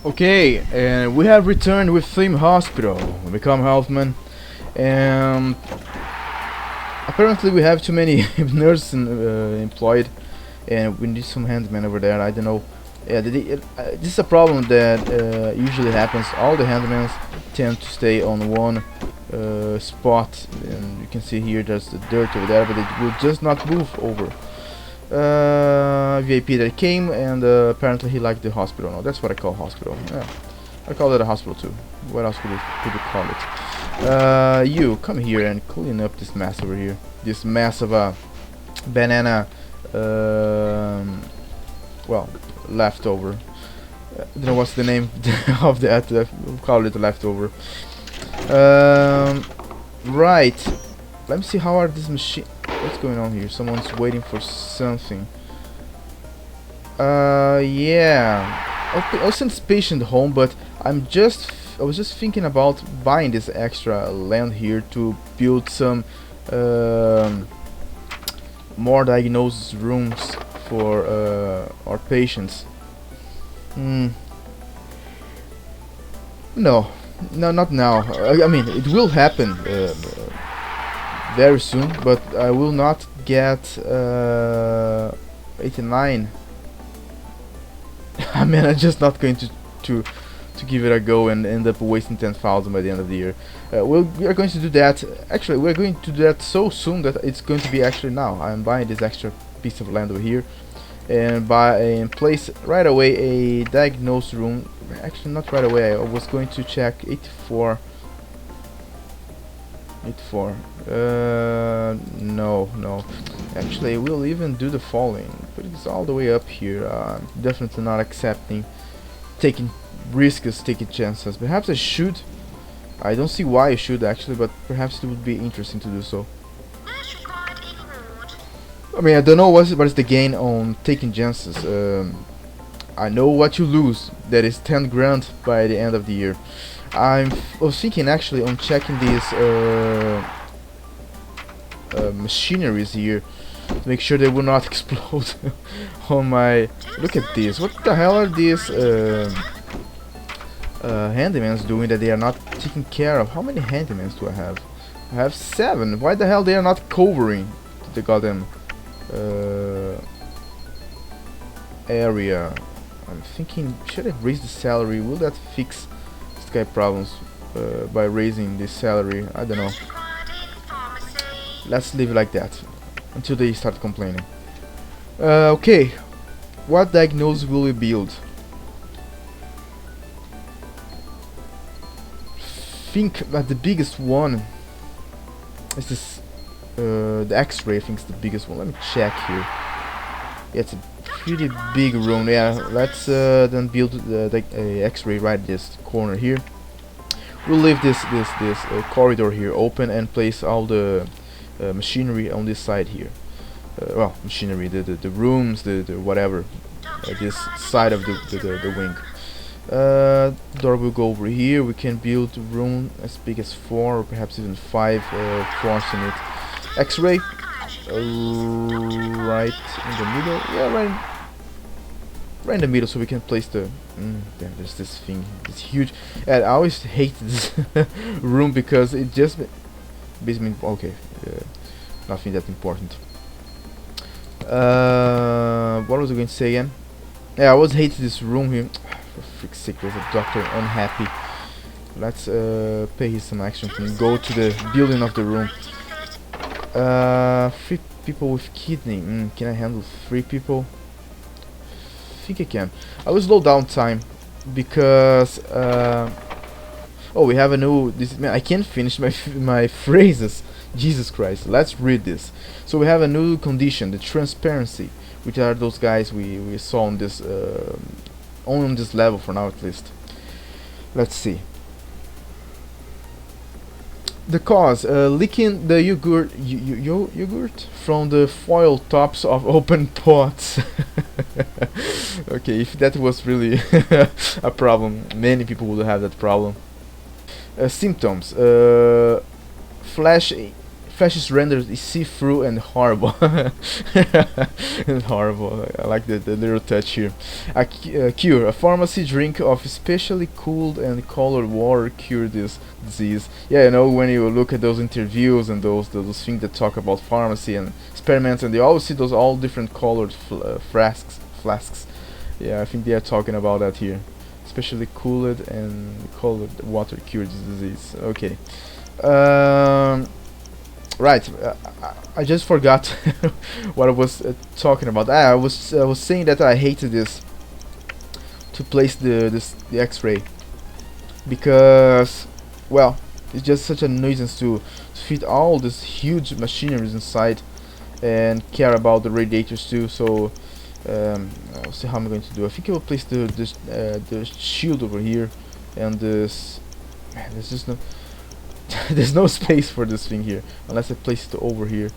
Okay, and we have returned with Theme Hospital. We become Hauffman, and apparently we have too many nurses employed, and we need some handyman over there. I don't know. Yeah, this is a problem that usually happens. All the handymans tend to stay on one spot, and you can see here there's the dirt over there, but it will just not move over. VIP that came, and apparently he liked the hospital. No, that's what I call hospital. Yeah, I call it a hospital too. What else could you call it? You come here and clean up this mess over here. This mess of a banana, well, leftover. I don't know what's the name of that. We'll call it a leftover. Right. Let me see how are these machines. What's going on here? Someone's waiting for something. Yeah. I'll send this patient home, but I was just thinking about buying this extra land here to build some more diagnosis rooms for our patients. No, not now. I mean, it will happen very soon, but I will not get 89. I mean, I'm just not going to give it a go and end up wasting 10,000 by the end of the year. We are going to do that. Actually, we're going to do that so soon that it's going to be actually now. I'm buying this extra piece of land over here and place right away a diagnose room. Actually, not right away. I was going to check 84. 84. No. Actually, we'll even do the following. Put it all the way up here. Definitely not accepting taking risks, taking chances. Perhaps I should. I don't see why I should actually, but perhaps it would be interesting to do so. I mean, I don't know what is the gain on taking chances. I know what you lose. That is 10 grand by the end of the year. I was thinking actually on checking these machineries here to make sure they will not explode on my. Look at this. What the hell are these handymans doing that they are not taking care of? How many handymans do I have? I have 7. Why the hell they are not covering the goddamn area? I'm thinking, should I raise the salary? Will that fix Skype problems by raising the salary? I don't know. Let's leave it like that until they start complaining. Okay, what diagnosis will we build? Think that the biggest one is this. The X-ray, I think, is the biggest one. Let me check here. Yeah, it's a pretty big room. Yeah, let's then build the X-ray right this corner here. We'll leave this corridor here open and place all the machinery on this side here. Well, machinery, the rooms, the whatever, this side of the wing. Door will go over here. We can build a room as big as 4 or perhaps even 5 floors in it. X-ray right in the middle. Yeah, right in the middle, so we can place the. Damn, there's this thing. It's huge. And I always hate this room because it just basically okay. Nothing that important. What was I going to say again? Yeah, I always hate this room here. For freak's sake, there's a doctor unhappy. Let's pay him some action and go to the building of the room. 3 people with kidney. Can I handle 3 people? I think I can. I will slow down time because oh, we have a new. Man, I can't finish my phrases. Jesus Christ! Let's read this. So we have a new condition: the transparency, which are those guys we saw on this only on this level for now at least. Let's see. The cause, leaking the yogurt from the foil tops of open pots. Okay, if that was really a problem, many people would have that problem. Symptoms: flash is rendered is see-through and horrible. And horrible. I like the little touch here. Cure. A pharmacy drink of specially cooled and colored water cure this disease. Yeah, you know, when you look at those interviews and those things that talk about pharmacy and experiments, and you always see those all different colored flasks. Yeah, I think they are talking about that here. Especially cooled and colored water cure this disease. Okay. Right. I just forgot what I was talking about. I was saying that I hated this to place the X-ray because, well, it's just such a nuisance to fit all this huge machineries inside and care about the radiators too. So I'll see how I'm going to do. I think I will place the shield over here, and this. Man, there's just no. There's no space for this thing here unless I place it over here.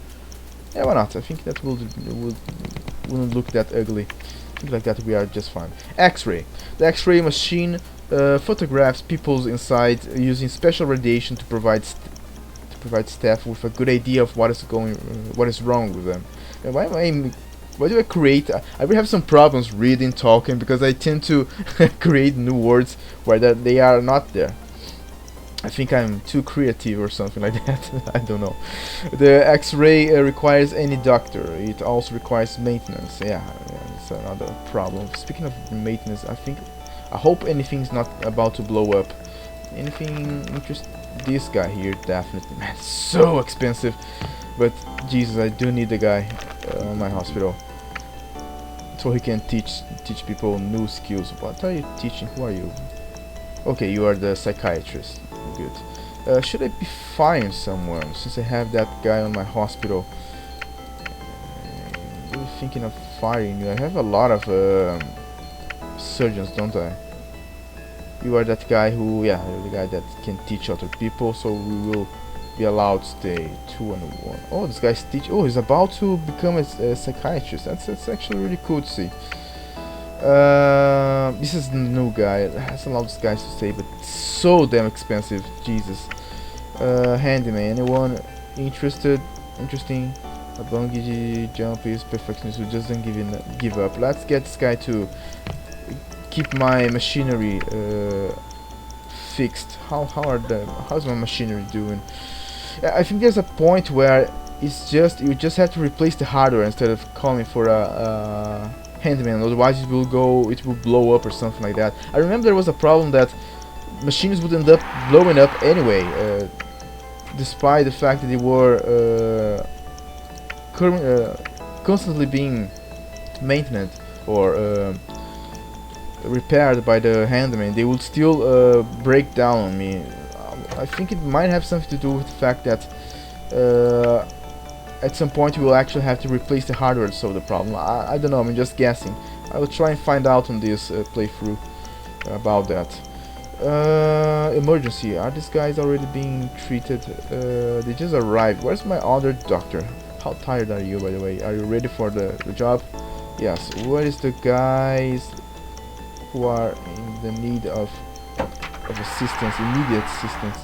Yeah, why not? I think that wouldn't look that ugly. I think like that we are just fine. X-ray. The X-ray machine photographs people inside using special radiation to provide staff with a good idea of what is wrong with them. And why do I create? I will have some problems reading, talking, because I tend to create new words where they are not there. I think I'm too creative or something like that. I don't know. The X-ray requires any doctor. It also requires maintenance. Yeah, it's another problem. Speaking of maintenance, I hope anything's not about to blow up. Anything interest? This guy here, definitely. Man, so expensive. But Jesus, I do need the guy in my hospital so he can teach people new skills. What are you teaching? Who are you? Okay, you are the psychiatrist. Good. Should I be firing someone since I have that guy on my hospital? I'm really thinking of firing you. I have a lot of surgeons, don't I? You are that guy who, yeah, you're the guy that can teach other people, so we will be allowed to stay 2 and 1. Oh, this guy's he's about to become a psychiatrist. That's actually really cool to see. This is the new guy. That's a lot of guys to say, but so damn expensive. Jesus. Handyman. Anyone interested? Interesting. A bungee jump is perfectionist who just doesn't give up. Let's get this guy to keep my machinery fixed. How's my machinery doing? I think there's a point where you just have to replace the hardware instead of calling for a handyman, otherwise it will blow up or something like that. I remember there was a problem that machines would end up blowing up anyway, despite the fact that they were constantly being maintained or repaired by the handyman. They would still break down on me. I think it might have something to do with the fact that at some point we will actually have to replace the hardware to solve the problem. I don't know, I'm just guessing. I will try and find out on this playthrough about that. Emergency. Are these guys already being treated? They just arrived. Where's my other doctor? How tired are you, by the way? Are you ready for the job? Yes. Where is the guys who are in the need of assistance, immediate assistance?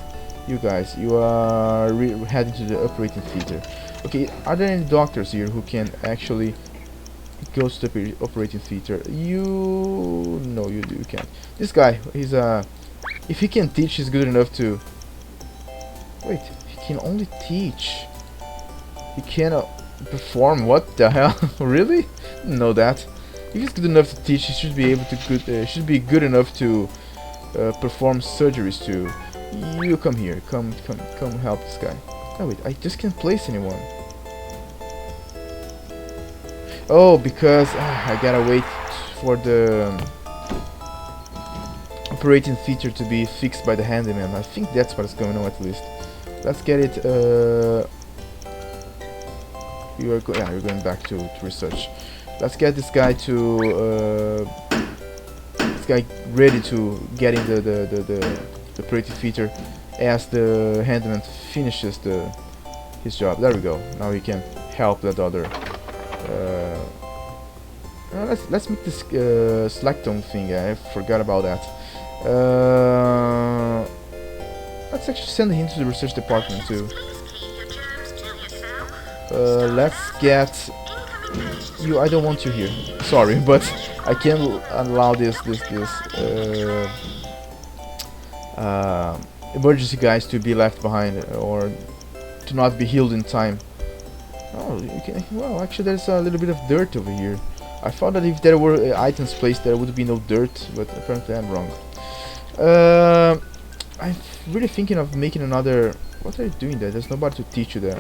You guys, you are heading to the operating theater. Okay, are there any doctors here who can actually go to the operating theater? No, you can't. This guy, he's if he can teach, he's good enough to. Wait, he can only teach. He cannot perform. What the hell? Really? Didn't know that. If he's good enough to teach, he should be able to should be good enough to perform surgeries too. You come here. Come help this guy. Oh wait, I just can't place anyone. Oh, because I gotta wait for the operating theater to be fixed by the handyman. I think that's what's going on at least. Let's get it. You're going back to research. Let's get this guy ready to get in the operating theater as the handyman finishes his job. There we go. Now he can help that other. Let's make this selectome thing. I forgot about that. Let's actually send him to the research department too. Let's get you. I don't want you here. Sorry, but I can't allow this emergency guys to be left behind or to not be healed in time. Oh, you can. Well, actually, there's a little bit of dirt over here. I thought that if there were items placed, there would be no dirt, but apparently I'm wrong. I'm really thinking of making another. What are you doing there? There's nobody to teach you there.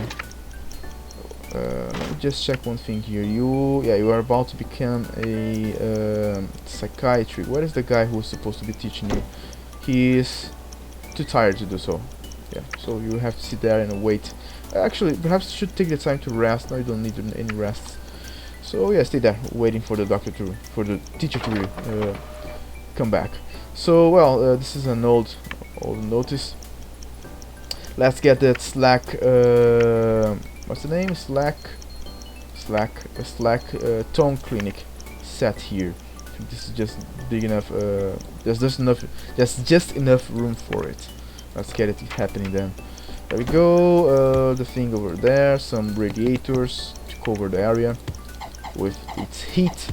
Let me just check one thing here. You are about to become a psychiatry. Where is the guy who was supposed to be teaching you? He is too tired to do so. Yeah, so you have to sit there and wait. Actually, perhaps you should take the time to rest. No, you don't need any rest. So yeah, stay there, waiting for the teacher to come back. So well, this is an old notice. Let's get that Slack. What's the name? Slack Tone Clinic set here. I think this is just big enough. There's just enough room for it. Let's get it happening then. There we go. The thing over there. Some radiators to cover the area with its heat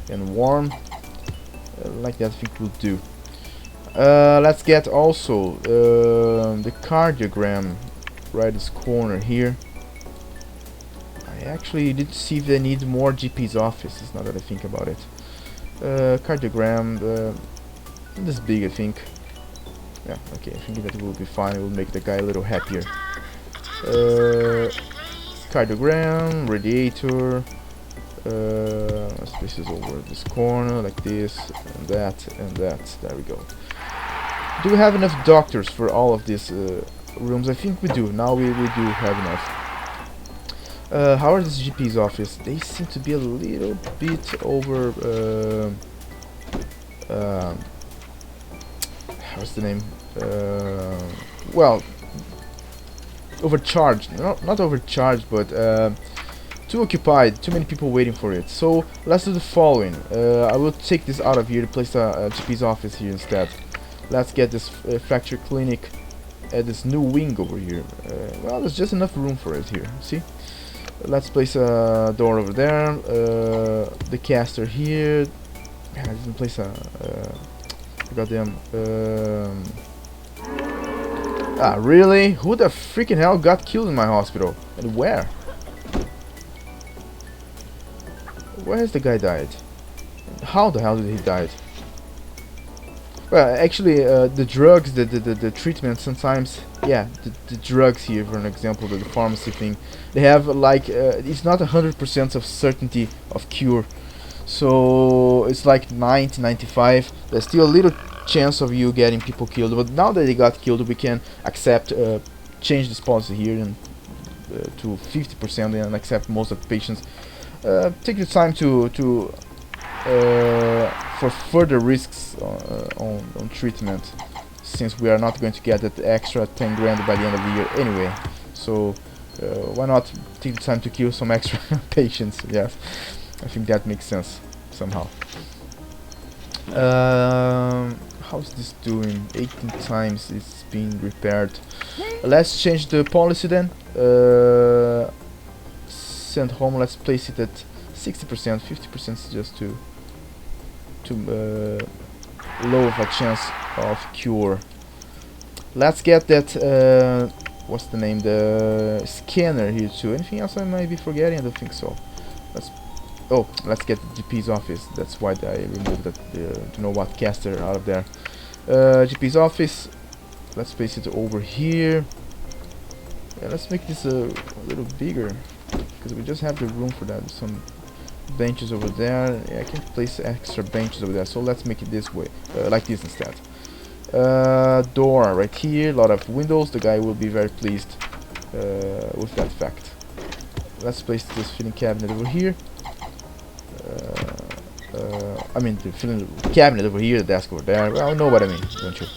and warm. Like that, I think will do. Let's get also the cardiogram right this corner here. I actually did see if they need more GP's offices, now that I think about it. Cardiogram, this big, I think. Yeah, okay, I think that will be fine. It will make the guy a little happier. Cardiogram, radiator. Let's place this over this corner, like this, and that, and that. There we go. Do we have enough doctors for all of these rooms? I think we do. Now we do have enough. How are this GP's office? They seem to be a little bit over. What's the name? Well, overcharged. Not overcharged, but too occupied. Too many people waiting for it. So let's do the following. I will take this out of here to place a GP's office here instead. Let's get this fracture clinic at this new wing over here. Well, there's just enough room for it here. See? Let's place a door over there. The caster here. Man, I didn't place a goddamn. Really? Who the freaking hell got killed in my hospital? And where? Where has the guy died? How the hell did he die? Well, actually, the drugs, the treatment, sometimes, yeah, the drugs here, for an example, the pharmacy thing, they have like, it's not 100% of certainty of cure. So it's like 90-95. There's still a little chance of you getting people killed, but now that they got killed, we can accept, change this policy here and to 50% and accept most of the patients. Take the time to for further risks on treatment, since we are not going to get that extra 10 grand by the end of the year anyway. So why not take the time to kill some extra patients? Yes, I think that makes sense somehow. How's this doing? 18 times it's being repaired. Let's change the policy then. Send home. Let's place it at 60%. 50% is just too low of a chance of cure. Let's get that. What's the name? The scanner here too. Anything else I might be forgetting? I don't think so. Let's get the GP's office. That's why I removed that. To know what caster out of there. GP's office. Let's place it over here. Yeah, let's make this a little bigger, because we just have the room for that. Some benches over there. Yeah, I can place extra benches over there. So let's make it this way, like this instead. Door right here. A lot of windows. The guy will be very pleased with that fact. Let's place this filling cabinet over here. I mean the filling cabinet over here, the desk over there. Well, you know what I mean, don't you?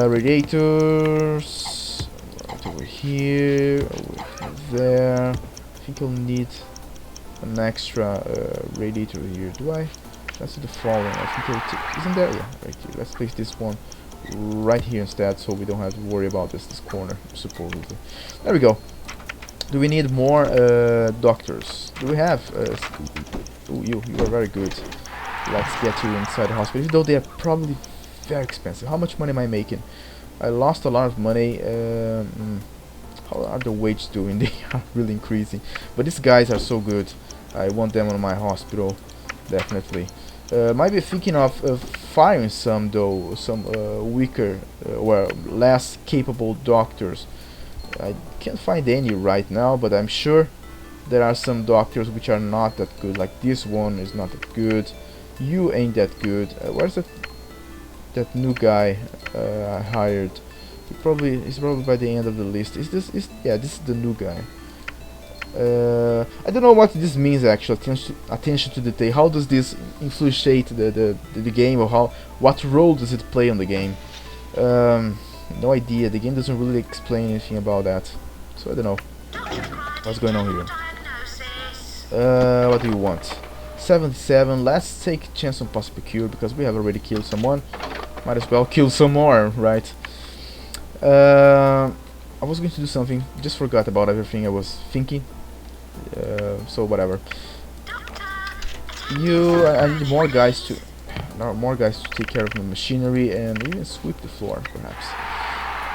Radiators right over here, over there. I think I'll need an extra radiator here. Do I? Let's do the following. I think I'll isn't there? Yeah, right here. Let's place this one right here instead, so we don't have to worry about this corner, supposedly. There we go. Do we need more doctors? Do we have? Ooh, you are very good. Let's get you inside the hospital. Even though they are probably very expensive. How much money am I making? I lost a lot of money. How are the wages doing? They are really increasing. But these guys are so good. I want them on my hospital, definitely. Might be thinking of firing some though, some weaker or less capable doctors. I can't find any right now, but I'm sure there are some doctors which are not that good. Like this one is not that good. You ain't that good. Where's that new guy I hired? He's probably by the end of the list. Yeah, this is the new guy. I don't know what this means actually. Attention to detail. How does this influence the game, or what role does it play on the game? No idea. The game doesn't really explain anything about that, so I don't know what's going on here. What do you want? 77. Let's take a chance on possible cure because we have already killed someone. Might as well kill some more, right? I was going to do something, just forgot about everything I was thinking. So whatever. I need more guys to take care of the machinery and even sweep the floor, perhaps.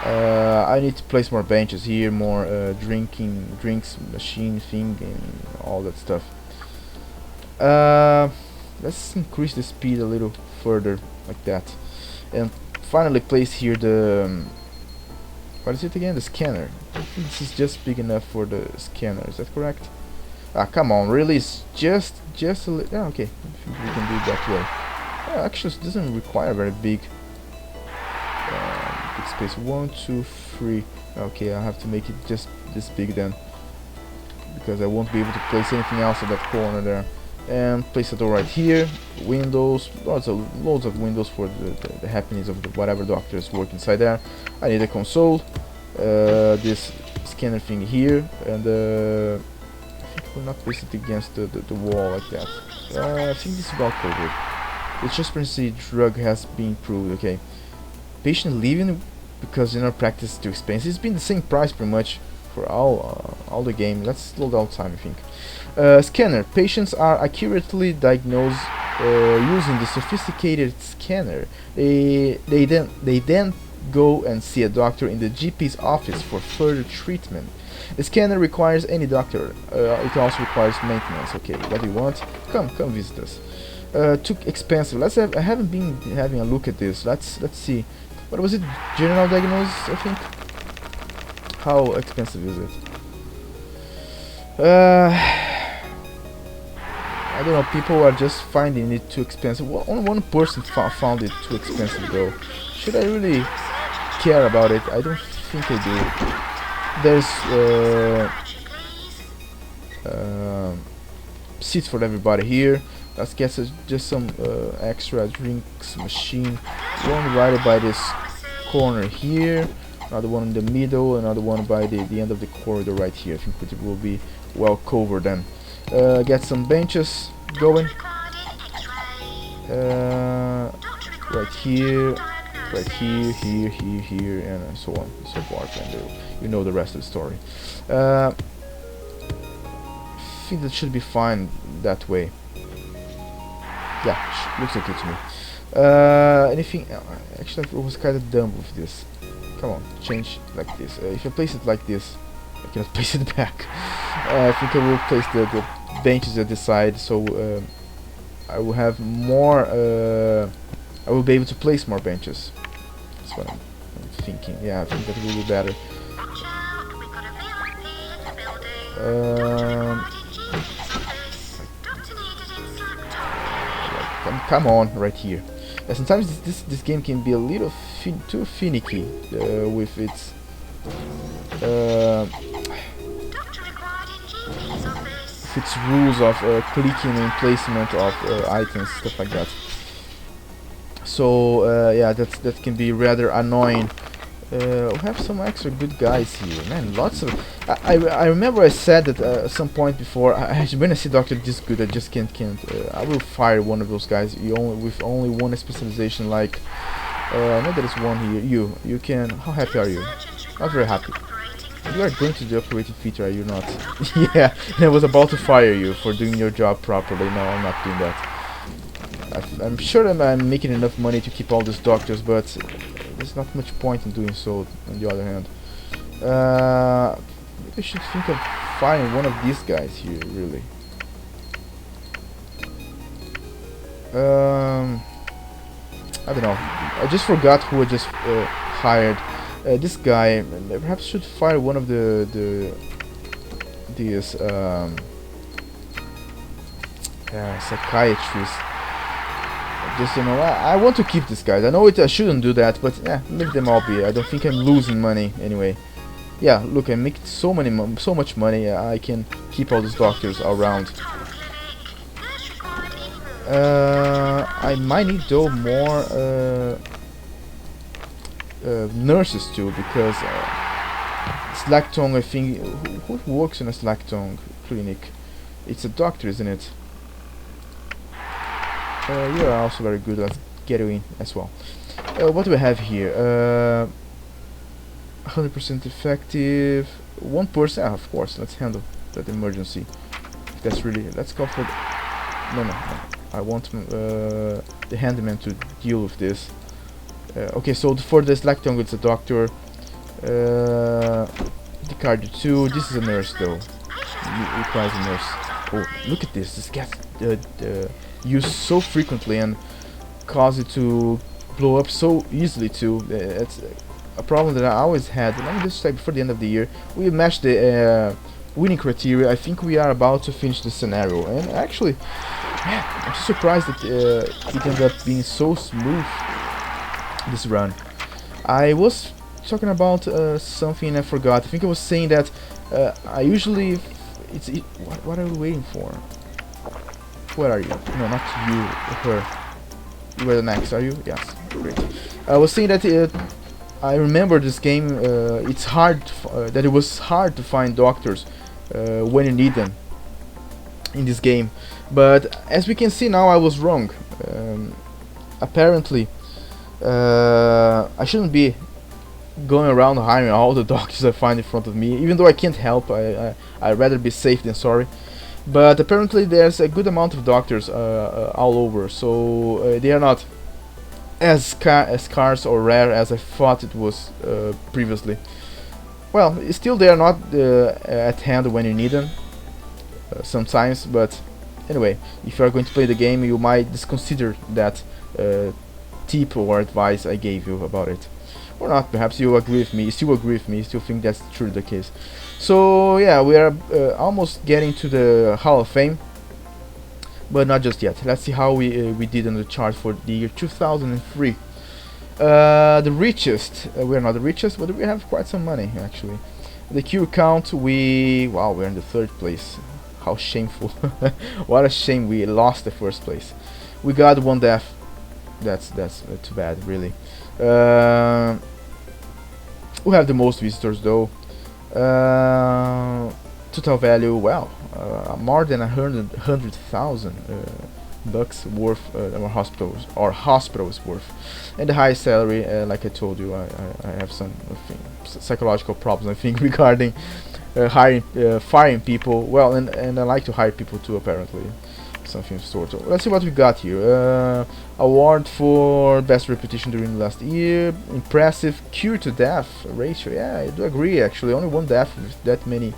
I need to place more benches here, more drinks machine thing, and all that stuff. Let's increase the speed a little further, like that, and finally place here the what is it again? The scanner. I think this is just big enough for the scanner. Is that correct? Ah, come on, really? It's just a little. Yeah, okay. I think we can do it that way. Actually, it doesn't require very big space. 1, 2, 3. Okay, I have to make it just this big then, because I won't be able to place anything else at that corner there. And place a door right here. Windows, loads of windows for the happenings of whatever doctors work inside there. I need a console, this scanner thing here, and I think we're not placed it against the wall like that. I think this is well covered. The transparency drug has been proved. Okay, patient leaving because in our practice it's too expensive. It's been the same price pretty much for all the game. Let's slow down time, I think. Scanner. Patients are accurately diagnosed using the sophisticated scanner. They then go and see a doctor in the GP's office for further treatment. The scanner requires any doctor. It also requires maintenance. Okay, what do you want? Come visit us. Too expensive. I haven't been having a look at this. Let's see. What was it? General diagnosis, I think. How expensive is it? I don't know, people are just finding it too expensive. Well, only one person found it too expensive though. Should I really care about it? I don't think I do. There's seats for everybody here. Let's get just some extra drinks machine. One right by this corner here. Another one in the middle, another one by the end of the corridor right here. I think it will be well covered then. Get some benches going. Right here, here, and so on and so forth. And you know the rest of the story. I think that should be fine that way. Yeah, looks like it to me. Anything? Actually, I was kind of dumb with this. Come on, change like this. If I place it like this, I cannot place it back. I think I will place the benches at the side, so I will have more. I will be able to place more benches. That's what I'm thinking. Yeah, I think that will be better. Come on, right here. Sometimes this game can be a little too finicky with its rules of clicking and placement of items, stuff like that. So yeah, that can be rather annoying. We have some extra good guys here, man. Lots of. I remember I said that at some point before. When I see Doctor this good, I just can't. I will fire one of those guys. With only one specialization. Like I know there is one here. You can. How happy are you? Not very happy. You are going to the operating theater, are you not? Yeah, and I was about to fire you for doing your job properly. No, I'm not doing that. I'm sure I'm making enough money to keep all these doctors, but there's not much point in doing so, on the other hand. Maybe I should think of firing one of these guys here, really. I don't know. I just forgot who I just hired. This guy. Perhaps should fire one of these psychiatrists. Just, you know, I want to keep these guys. I know I shouldn't do that, but yeah, make them all be. I don't think I'm losing money anyway. Yeah, look, I make so much money. I can keep all these doctors around. I might need though more nurses too, because slack tongue. I think who works in a slack tongue clinic? It's a doctor, isn't it? You are also very good. Let's get you in as well. What do we have here? 100% effective. 1%. Of course. Let's handle that emergency. That's really. Let's go for. No. I want the handyman to deal with this. Okay, so for the slack tongue, it's a doctor. The cardio 2. This is a nurse though. Requires a nurse. Oh, look at this. This gets used so frequently and cause it to blow up so easily too. It's a problem that I always had. Let me just say, before the end of the year, we matched the winning criteria. I think we are about to finish the scenario, and actually, man, I'm so surprised that it ended up being so smooth this run. I was talking about something I forgot. I think I was saying that I usually what are we waiting for? Where are you? No, not you. Her. You were the next, are you? Yes. Great. I was saying that I remember this game. It's hard that it was hard to find doctors when you need them in this game. But as we can see now, I was wrong. Apparently, I shouldn't be going around hiring all the doctors I find in front of me. Even though I can't help, I'd rather be safe than sorry. But apparently there's a good amount of doctors all over, so they are not as scarce or rare as I thought it was previously. Well, still they are not at hand when you need them sometimes, but anyway, if you are going to play the game, you might disconsider that tip or advice I gave you about it. Or not, perhaps you agree with me, still think that's truly the case. So yeah, we are almost getting to the Hall of Fame, but not just yet. Let's see how we did on the chart for the year 2003. The richest, we are not the richest, but we have quite some money actually. The kill count, wow, we're in the 3rd place. How shameful. What a shame we lost the 1st place. We got 1 death. That's too bad, really. We have the most visitors though. Total value, well, more than 100,000 bucks worth our hospital is worth, and the high salary, like I told you, I have some psychological problems, I think, regarding firing people. Well, and I like to hire people too, apparently. Something of sort. So let's see what we got here. Award for best reputation during the last year. Impressive cure to death ratio. Yeah, I do agree. Actually, only 1 death with that many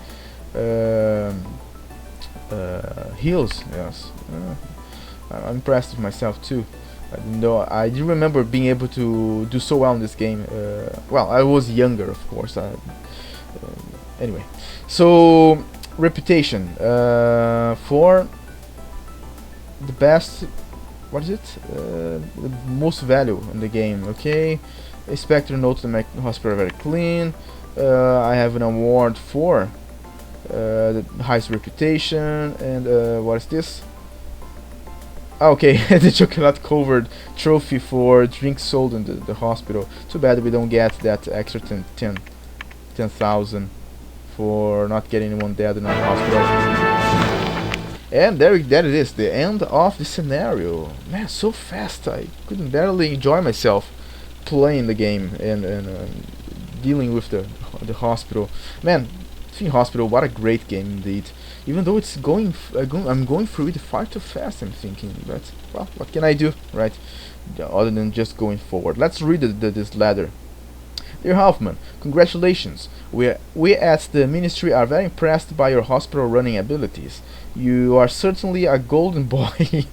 heals. Yes, I'm impressed with myself too. I do remember being able to do so well in this game. Well, I was younger, of course. Anyway, so reputation for the best, what is it? The most value in the game. Okay, Inspector notes to make the hospital very clean. I have an award for the highest reputation, and what is this? Okay, the chocolate covered trophy for drinks sold in the hospital. Too bad we don't get that extra 10,000 for not getting anyone dead in our hospital. And there it is, the end of the scenario. Man, so fast, I couldn't barely enjoy myself playing the game and dealing with the hospital. Man, Team Hospital, what a great game indeed. Even though it's I'm going through it far too fast, I'm thinking, but well, what can I do, right? Other than just going forward. Let's read this letter. Dear Hauffman, congratulations. We at the Ministry are very impressed by your hospital running abilities. You are certainly a golden boy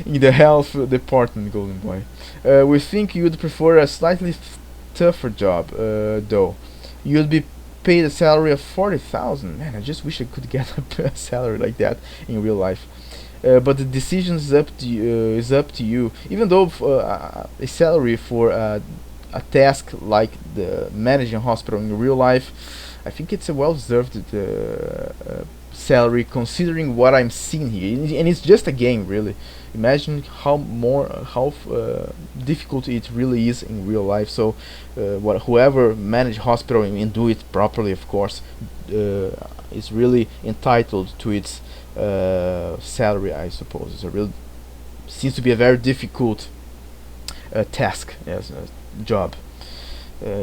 in the health department, golden boy. We think you'd prefer a slightly tougher job, though. You'd be paid a salary of 40,000. Man, I just wish I could get a salary like that in real life. But the decision is up to you. Even though a salary for a task like the managing a hospital in real life, I think it's a well-deserved salary considering what I'm seeing here, and it's just a game, really. Imagine how difficult it really is in real life. So, whoever manage hospital and do it properly, of course, is really entitled to its salary, I suppose. It's a real seems to be a very difficult task, yes, job,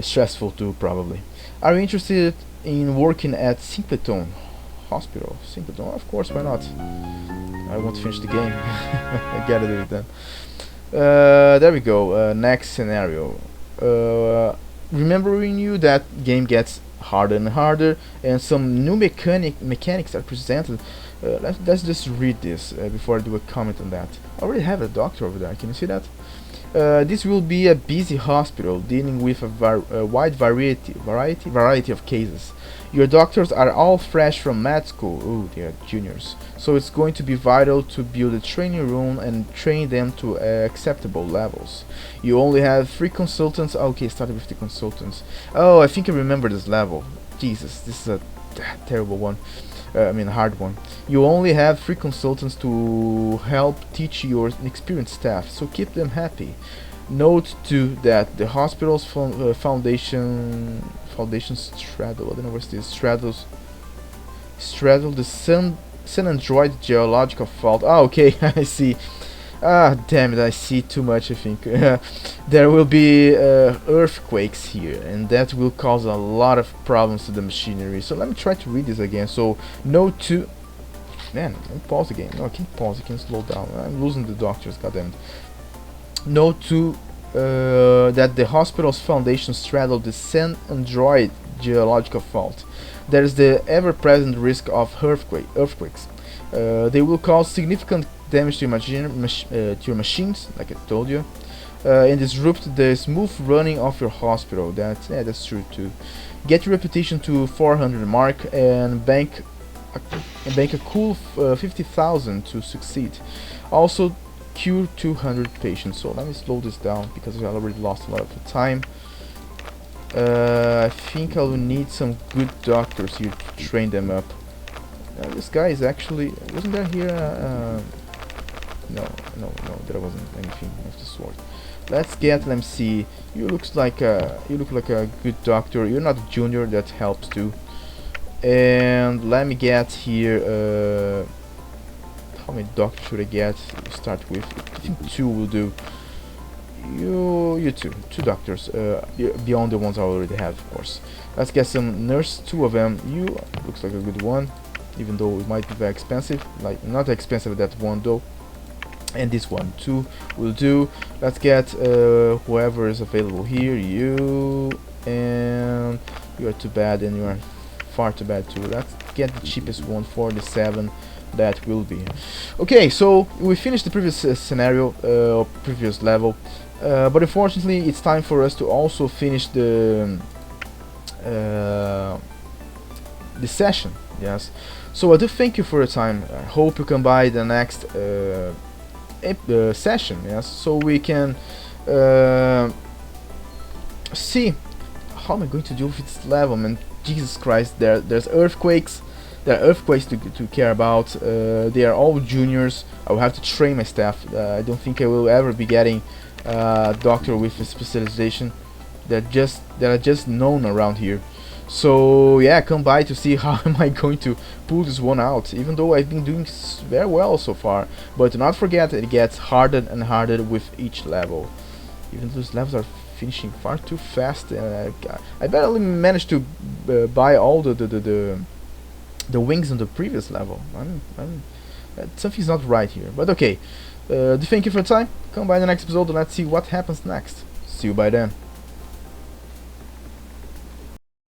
stressful too, probably. Are you interested in working at Simpleton Hospital? Simpleton, of course, why not? I won't finish the game. I gotta do it then. There we go. Next scenario. Remembering you that game gets harder and harder, and some new mechanics are presented. Let's just read this before I do a comment on that. I already have a doctor over there. Can you see that? This will be a busy hospital dealing with a wide variety of cases. Your doctors are all fresh from med school. Ooh, they are juniors. So it's going to be vital to build a training room and train them to acceptable levels. You only have 3 consultants. Okay, started with the consultants. Oh, I think I remember this level. Jesus, this is a terrible one. I mean, a hard one. You only have 3 consultants to help teach your experienced staff, so keep them happy. Note too that the hospital's foundation straddle. I don't know what's this. Straddle the San Android geological fault. Ah, okay, I see. Ah, damn it, I see too much, I think. There will be earthquakes here, and that will cause a lot of problems to the machinery. So let me try to read this again. So, note to... Man, let me pause again. No, I can't pause, I can slow down. I'm losing the doctors, goddammit. Note to that the hospital's foundation straddle the San Android geological fault. There is the ever-present risk of earthquakes. They will cause significant damage to your machines, like I told you, and disrupt the smooth running of your hospital. That's true too. Get your reputation to 400 mark and bank a cool 50,000 to succeed. Also, cure 200 patients. So let me slow this down because I already lost a lot of time. I think I will need some good doctors here to train them up. This guy is actually... wasn't there here... no, there wasn't anything of the sort. Let me see. You look like a good doctor. You're not a junior, that helps too. And let me get here... how many doctors should I get to start with? I think 2 will do. You 2 doctors, beyond the ones I already have, of course. Let's get some nurse, 2 of them. You looks like a good one, even though it might be very expensive. Like, not expensive, that one though. And this one 2 will do. Let's get whoever is available here. You, and you are too bad, and you are far too bad too. Let's get the cheapest one, 47. That will be. Okay, so we finished the previous scenario, previous level, but unfortunately it's time for us to also finish the session. Yes, so I do thank you for your time. I hope you come by the next session. Yes, so we can see how am I going to deal with this level, man. Jesus Christ, there's earthquakes. There are earthquakes to care about. They are all juniors. I will have to train my staff. I don't think I will ever be getting a doctor with a specialization. They are just known around here. So yeah, come by to see how am I going to pull this one out. Even though I've been doing very well so far, but do not forget it gets harder and harder with each level. Even those levels are finishing far too fast. I barely managed to buy all the wings on the previous level. Something's not right here, but okay. Thank you for your time. Come by the next episode and let's see what happens next. See you by then.